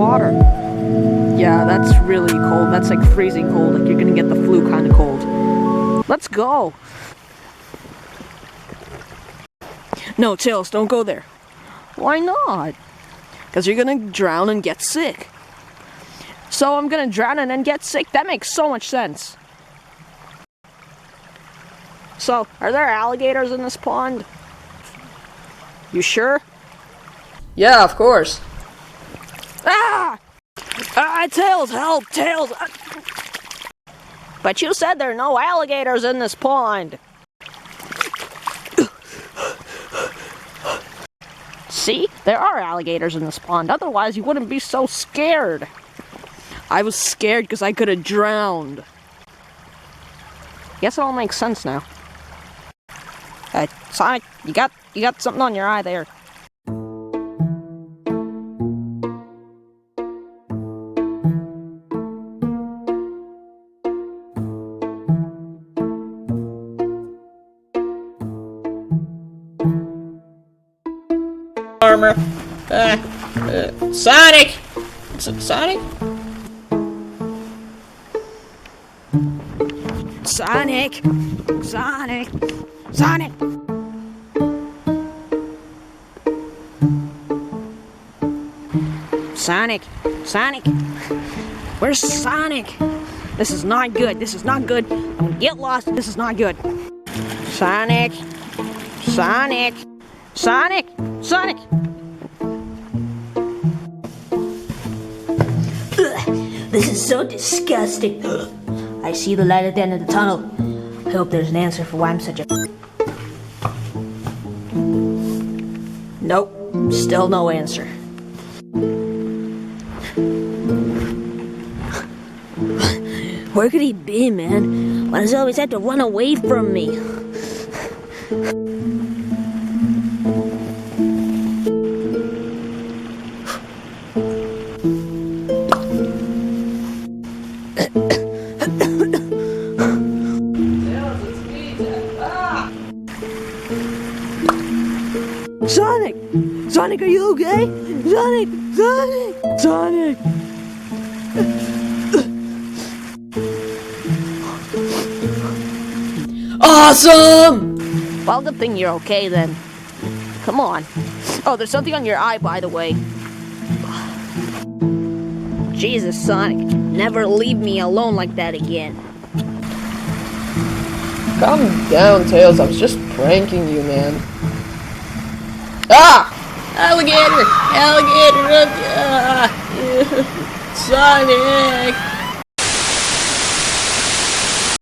water. Yeah, that's really cold. That's like freezing cold. Like you're gonna get the flu kind of cold. Let's go. No, Tails, don't go there. Why not? Because you're gonna drown and get sick. So I'm gonna drown and then get sick? That makes so much sense. So, are there alligators in this pond? You sure? Yeah, of course. Ah! Tails, help! Tails! But you said there are no alligators in this pond. See? There are alligators in this pond. Otherwise, you wouldn't be so scared. I was scared because I could have drowned. Guess it all makes sense now. Sonic, you got something on your eye there. Armor. Sonic! Sonic? Sonic! Sonic! Sonic! Sonic! Sonic! Where's Sonic? This is not good. This is not good. I'm gonna get lost. This is not good. Sonic! Sonic! Sonic! Sonic! This is so disgusting. I see the light at the end of the tunnel. I hope there's an answer for why I'm such a... Nope. Still no answer. Where could he be, man? Why does he always have to run away from me? Sonic! Sonic, are you okay? Sonic! Sonic! Sonic! Awesome! Well, good thing you're okay then. Come on. Oh, there's something on your eye, by the way. Jesus, Sonic. Never leave me alone like that again. Calm down, Tails. I was just pranking you, man. Ah! Alligator! Alligator! Sonic!